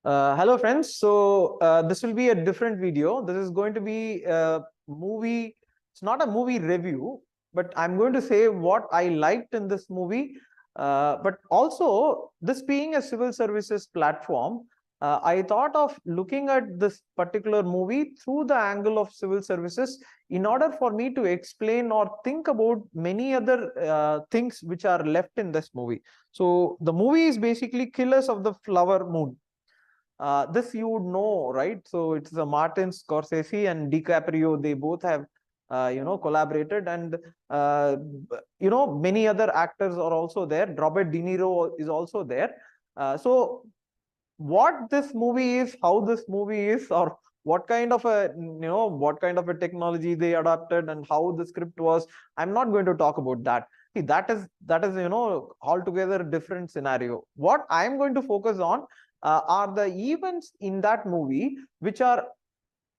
Hello friends. So this will be a different video. This is going to be a movie. It's not a movie review, but I'm going to say what I liked in this movie. But also, this being a civil services platform, I thought of looking at this particular movie through the angle of civil services in order for me to explain or think about many other things which are left in this movie. So the movie is basically Killers of the Flower Moon. This you would know, right? So it's a Martin Scorsese and DiCaprio. They both have, collaborated, and many other actors are also there. Robert De Niro is also there. So what this movie is, how this movie is, or what kind of a technology they adapted and how the script was, I'm not going to talk about that. See, that is altogether different scenario. What I'm going to focus on are the events in that movie which are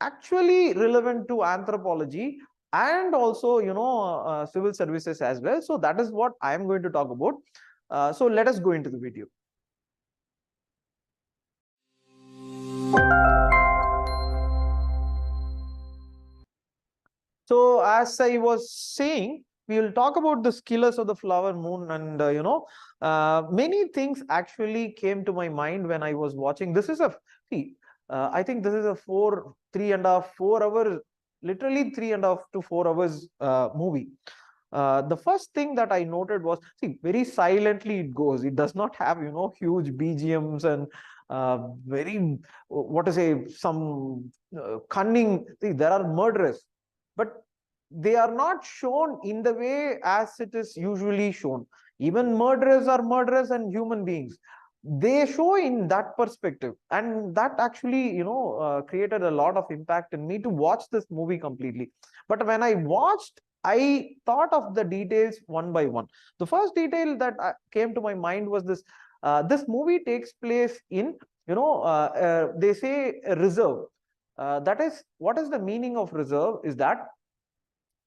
actually relevant to anthropology and also civil services as well. So that is what I am going to talk about. So let us go into the video. So as I was saying, we will talk about the Killers of the Flower Moon, and many things actually came to my mind when I was watching. This is I think this is a 4 hours, literally 3.5 to 4 hours movie. The first thing that I noted was, see, very silently it goes. It does not have huge BGMs and very, what to say, some cunning. See, there are murderers, but they are not shown in the way as it is usually shown. Even murderers are murderers and human beings. They show in that perspective, and that actually created a lot of impact in me to watch this movie completely. But when I watched, I thought of the details one by one. The first detail that came to my mind was this: this movie takes place in, they say, a reserve. That is, what is the meaning of reserve? Is that,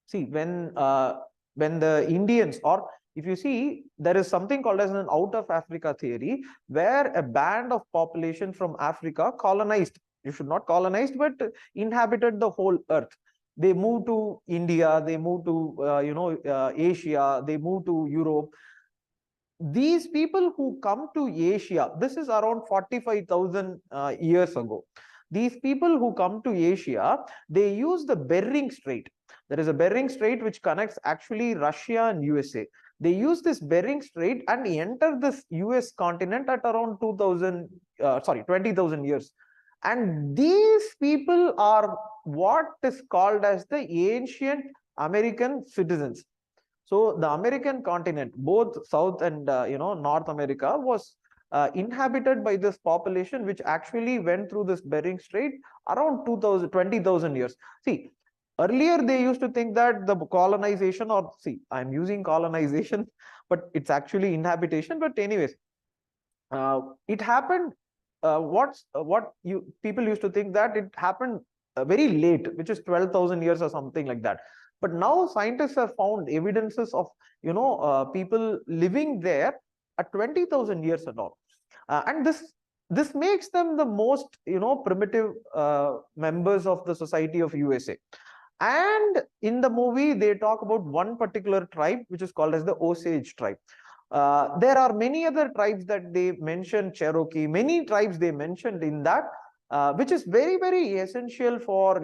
see, when the Indians, or if you see, there is something called as an out of Africa theory, where a band of population from Africa colonized. You should not colonized, but inhabited the whole earth. They moved to India. They moved to Asia. They moved to Europe. These people who come to Asia, this is around 45,000 years ago. These people who come to Asia, they use the Bering Strait. There is a Bering Strait which connects actually Russia and USA. They use this Bering Strait and enter this US continent at around 20,000 years. And these people are what is called as the ancient American citizens. So the American continent, both South and North America, was inhabited by this population, which actually went through this Bering Strait around 20,000 years. See, earlier they used to think that the colonization, or see, I'm using colonization, but it's actually inhabitation. But anyways, it happened. What you people used to think that it happened very late, which is 12,000 years or something like that. But now scientists have found evidences of people living there at 20,000 years and all, and this makes them the most primitive members of the society of USA. And in the movie, they talk about one particular tribe, which is called as the Osage tribe. There are many other tribes that they mentioned, Cherokee, many tribes they mentioned in that, which is very, very essential for,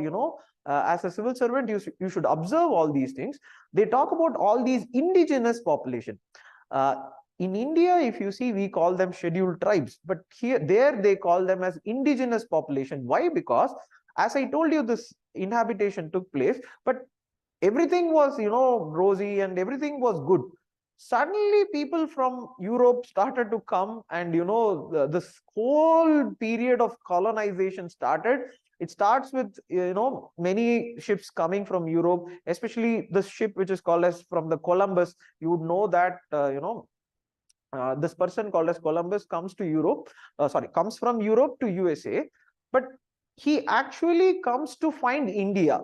as a civil servant, you should observe all these things. They talk about all these indigenous population. In India, if you see, we call them scheduled tribes, but there they call them as indigenous population. Why? Because, as I told you, this inhabitation took place, but everything was, rosy and everything was good. Suddenly people from Europe started to come, and this whole period of colonization started. It starts with many ships coming from Europe, especially this ship which is called as from the Columbus. You would know that this person called as Columbus comes to Europe, comes from Europe to USA, but he actually comes to find India.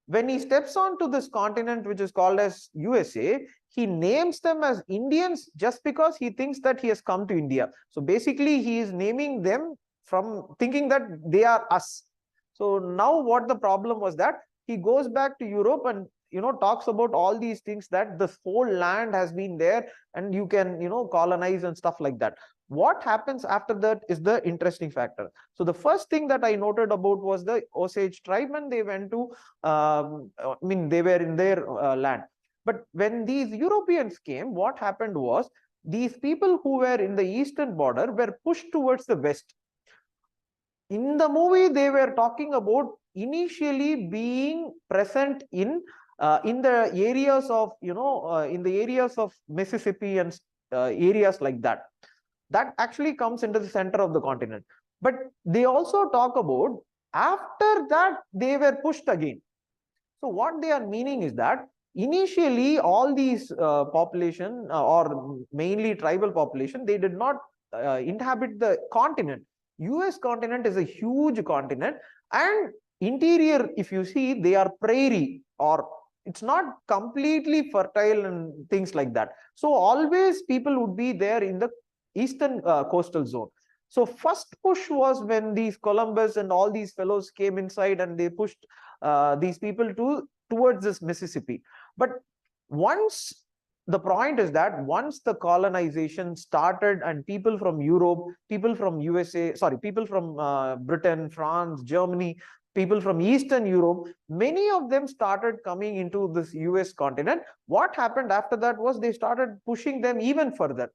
When he steps onto this continent, which is called as USA, he names them as Indians just because he thinks that he has come to India. So basically, he is naming them from thinking that they are us. So now what the problem was that he goes back to Europe and talks about all these things, that this whole land has been there and you can colonize and stuff like that. What happens after that is the interesting factor. So the first thing that I noted about was the Osage tribe, and they went to they were in their land. But when these Europeans came, what happened was these people who were in the eastern border were pushed towards the west. In the movie, they were talking about initially being present in the areas of in the areas of Mississippi and areas like that. That actually comes into the center of the continent. But they also talk about after that they were pushed again. So what they are meaning is that initially all these population or mainly tribal population, they did not inhabit the continent. US continent is a huge continent, and interior, if you see, they are prairie, or it's not completely fertile and things like that. So always people would be there in the eastern coastal zone. So first push was when these Columbus and all these fellows came inside and they pushed these people towards this Mississippi. But once the point is that once the colonization started and people from Europe, people from USA, sorry, people from Britain, France, Germany, people from Eastern Europe, many of them started coming into this US continent. What happened after that was they started pushing them even further.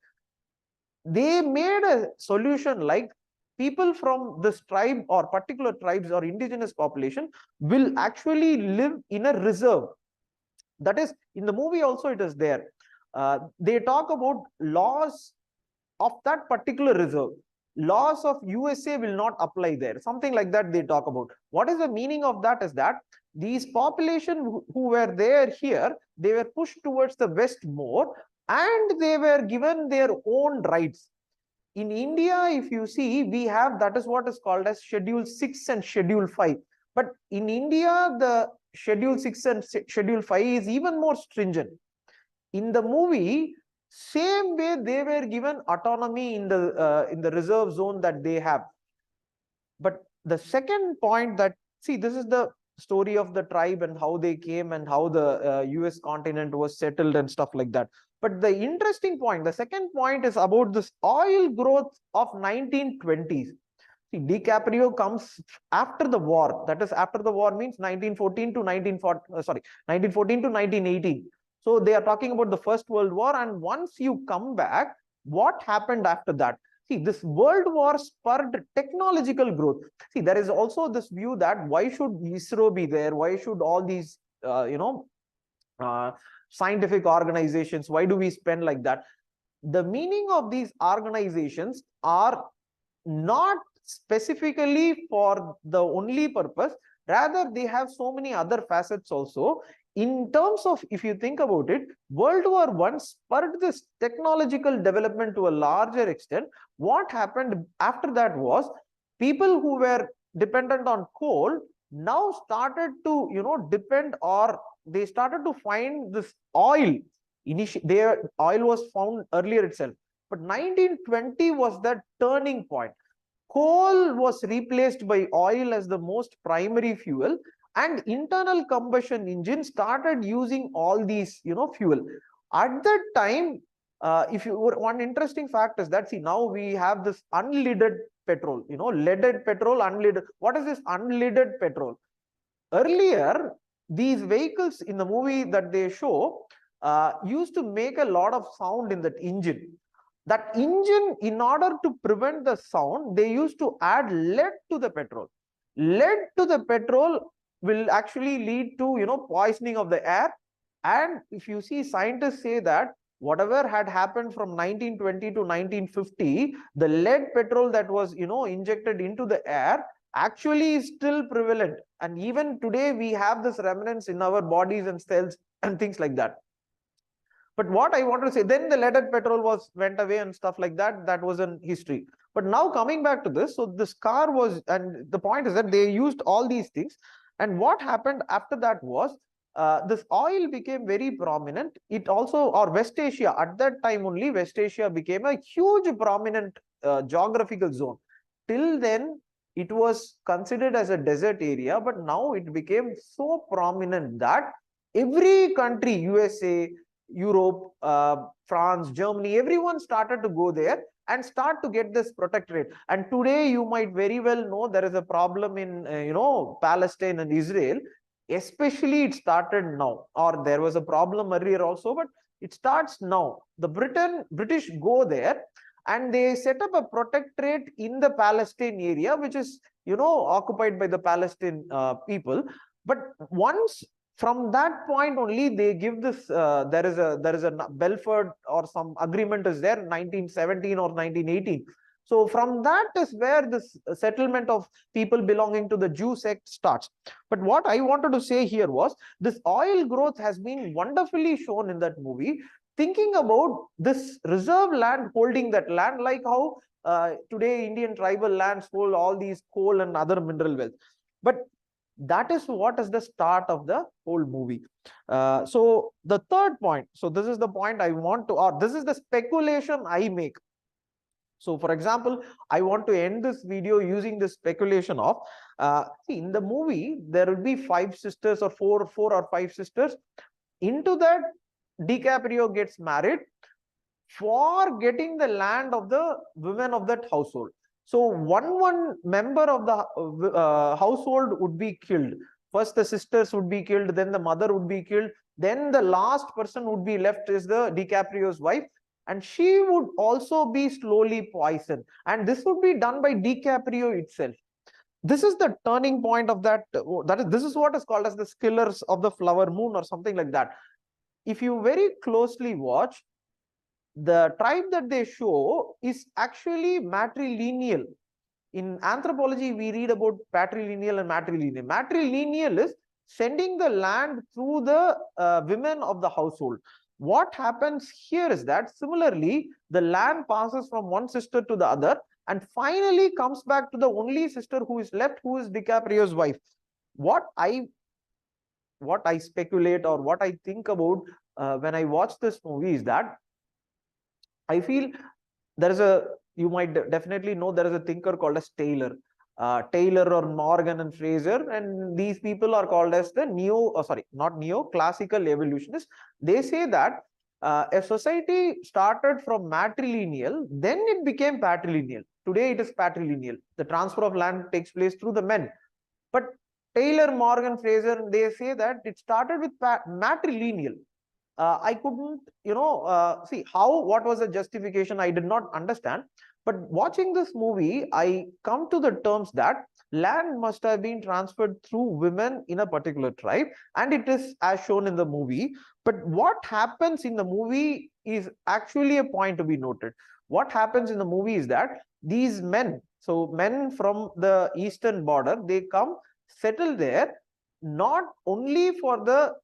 They made a solution like people from this tribe or particular tribes or indigenous population will actually live in a reserve. That is, in the movie also it is there. They talk about laws of that particular reserve. Laws of USA will not apply there. Something like that they talk about. What is the meaning of that is that these population who were there here, they were pushed towards the west more, and they were given their own rights. In India, if you see, we have, that is what is called as Schedule 6 and Schedule 5. But in India, the Schedule 6 and Schedule 5 is even more stringent. In the movie, same way they were given autonomy in the reserve zone that they have. But the second point that, see, this is the story of the tribe and how they came and how the US continent was settled and stuff like that. But the interesting point, the second point, is about this oil growth of 1920s. See, DiCaprio comes after the war. That is, after the war means 1914 to 1918. So they are talking about the First World War. And once you come back, what happened after that? See, this World War spurred technological growth. See, there is also this view that why should ISRO be there? Why should all these, scientific organizations, why do we spend like that? The meaning of these organizations are not specifically for the only purpose, rather they have so many other facets also. In terms of, if you think about it, World War I spurred this technological development to a larger extent. What happened after that was people who were dependent on coal now started to depend, or they started to find this oil. Their oil was found earlier itself, but 1920 was that turning point. Coal was replaced by oil as the most primary fuel, and internal combustion engine started using all these fuel. At that time, one interesting fact is that, see, now we have this unleaded petrol, leaded petrol, unleaded. What is this unleaded petrol? Earlier, these vehicles in the movie that they show used to make a lot of sound in that engine. That engine, in order to prevent the sound, they used to add lead to the petrol. Lead to the petrol will actually lead to poisoning of the air. And if you see, scientists say that whatever had happened from 1920 to 1950, the lead petrol that was injected into the air actually is still prevalent, and even today we have this remnants in our bodies and cells and things like that. But what I want to say, then the leaded petrol went away and stuff like that. That was in history. But now coming back to this, so this car was, and the point is that they used all these things. And what happened after that was this oil became very prominent. It also, or West Asia, at that time only, West Asia became a huge prominent geographical zone. till then it was considered as a desert area, but now it became so prominent that every country, USA, Europe, France, Germany, everyone started to go there and start to get this protectorate. And today you might very well know there is a problem in Palestine and Israel. Especially it started now, or there was a problem earlier also, but it starts now. The British go there and they set up a protectorate in the Palestine area, which is occupied by the Palestine people. But once from that point only they give this there is a Belford or some agreement is there, 1917 or 1918. So from that is where this settlement of people belonging to the Jew sect starts. But what I wanted to say here was this oil growth has been wonderfully shown in that movie, thinking about this reserve land holding that land, like how today Indian tribal lands hold all these coal and other mineral wealth. But that is what is the start of the whole movie. So the third point, so this is the point I want to, or this is the speculation I make. So for example, I want to end this video using this speculation of, see, in the movie, there will be 5 sisters or four or 5 sisters. Into that, DiCaprio gets married for getting the land of the women of that household. So one member of the household would be killed. First the sisters would be killed, then the mother would be killed, then the last person would be left is the DiCaprio's wife, and she would also be slowly poisoned. And this would be done by DiCaprio itself. This is the turning point of that. This is what is called as the killers of the flower moon or something like that. If you very closely watch, the tribe that they show is actually matrilineal. In anthropology, we read about patrilineal and matrilineal. Matrilineal is sending the land through the women of the household. What happens here is that similarly, the land passes from one sister to the other and finally comes back to the only sister who is left, who is DiCaprio's wife. What I speculate or what I think about when I watch this movie is that I feel there is you might definitely know there is a thinker called as Taylor. Taylor or Morgan and Fraser, and these people are called as the classical evolutionists. They say that a society started from matrilineal, then it became patrilineal. Today it is patrilineal. The transfer of land takes place through the men. But Taylor, Morgan, Fraser, they say that it started with matrilineal. I couldn't, see what was the justification, I did not understand. But watching this movie, I come to the terms that land must have been transferred through women in a particular tribe, and it is as shown in the movie. But what happens in the movie is actually a point to be noted. What happens in the movie is that these men, so men from the eastern border, they come, settle there, not only for the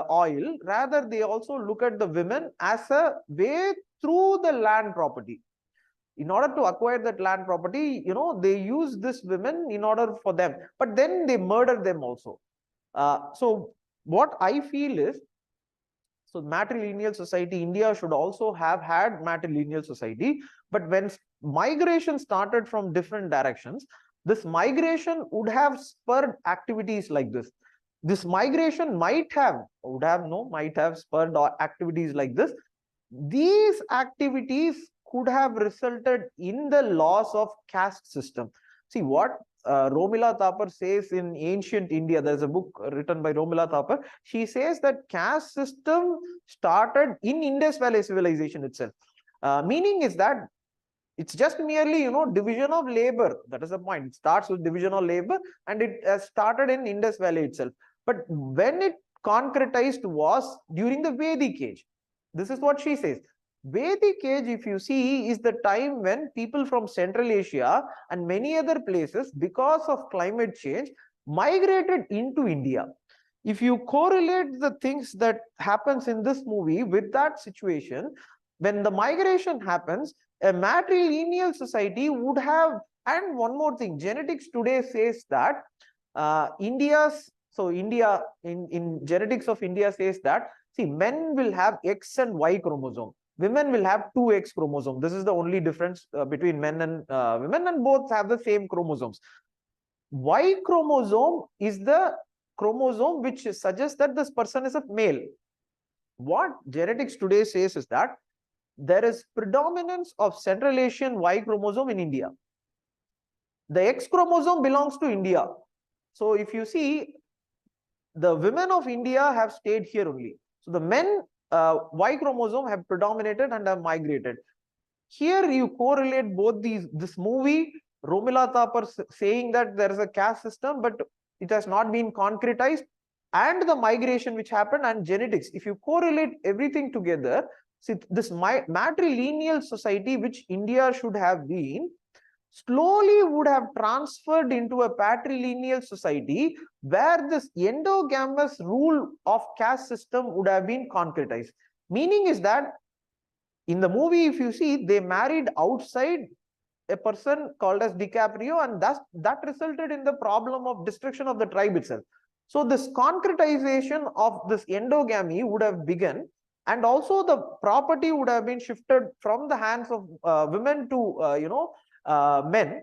oil, rather they also look at the women as a way through the land property. In order to acquire that land property, they use this women in order for them, but then they murder them also. So what I feel is, so matrilineal society, India should also have had matrilineal society, but when migration started from different directions, this migration would have spurred activities like this. This migration might have spurred activities like this. These activities could have resulted in the loss of caste system. See what Romila Thapar says in Ancient India. There's a book written by Romila Thapar. She says that caste system started in Indus Valley civilization itself. Meaning is that it's just merely, division of labor. That is the point. It starts with division of labor, and it started in Indus Valley itself. But when it concretized was during the Vedic age. This is what she says. Vedic age, if you see, is the time when people from Central Asia and many other places, because of climate change, migrated into India. If you correlate the things that happens in this movie with that situation, when the migration happens, a matrilineal society would have, and one more thing, genetics today says that in genetics of India says that, see, men will have X and Y chromosome. Women will have two X chromosomes. This is the only difference between men and women, and both have the same chromosomes. Y chromosome is the chromosome which suggests that this person is a male. What genetics today says is that there is predominance of Central Asian Y chromosome in India. The X chromosome belongs to India. So if you see, the women of India have stayed here only. So the men Y chromosome have predominated and have migrated. Here you correlate both these. This movie, Romila Thapar saying that there is a caste system, but it has not been concretized, and the migration which happened, and genetics. If you correlate everything together, see, this matrilineal society which India should have been, slowly would have transferred into a patrilineal society where this endogamous rule of caste system would have been concretized. Meaning is that in the movie, if you see, they married outside a person called as DiCaprio, and that resulted in the problem of destruction of the tribe itself. So this concretization of this endogamy would have begun, and also the property would have been shifted from the hands of women to men,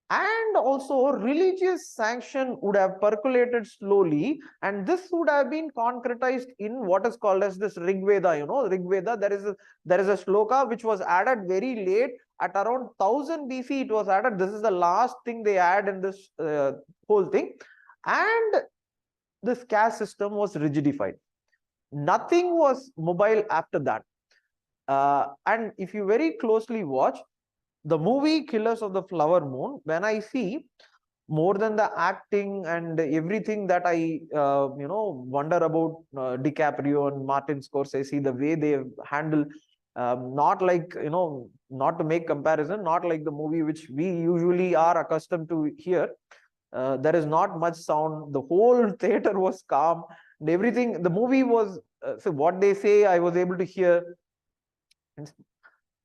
and also religious sanction would have percolated slowly, and this would have been concretized in what is called as this Rig Veda. Rig Veda, there is a shloka which was added very late, at around 1000 BC it was added. This is the last thing they add in this whole thing, and this caste system was rigidified. Nothing was mobile after that. And if you very closely watch the movie Killers of the Flower Moon, when I see, more than the acting and everything that I wonder about DiCaprio and Martin Scorsese, the way they handle, not like, not to make comparison, not like the movie which we usually are accustomed to hear. There is not much sound. The whole theater was calm and everything. The movie was, so what they say, I was able to hear. And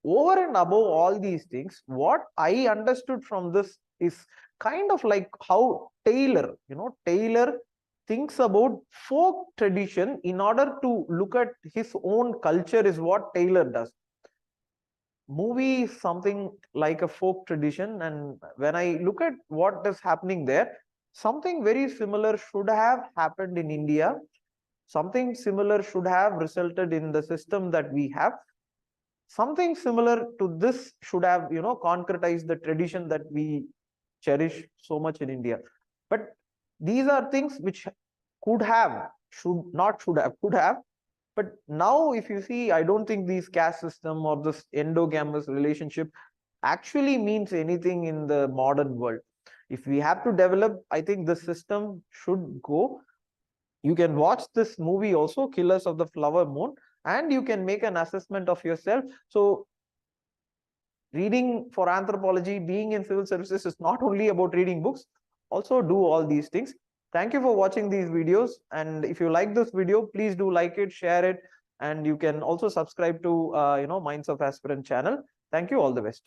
over and above all these things, what I understood from this is kind of like how Taylor thinks about folk tradition in order to look at his own culture, is what Taylor does. Movie is something like a folk tradition, and when I look at what is happening there, something very similar should have happened in India. Something similar should have resulted in the system that we have. Something similar to this should have, concretized the tradition that we cherish so much in India. But these are things which could have, could have. But now, if you see, I don't think these caste system or this endogamous relationship actually means anything in the modern world. If we have to develop, I think the system should go. You can watch this movie also, Killers of the Flower Moon, and you can make an assessment of yourself. So reading for anthropology, being in civil services is not only about reading books, also do all these things. Thank you for watching these videos. And if you like this video, please do like it, share it, and you can also subscribe to Minds of Aspirant channel. Thank you. All the best.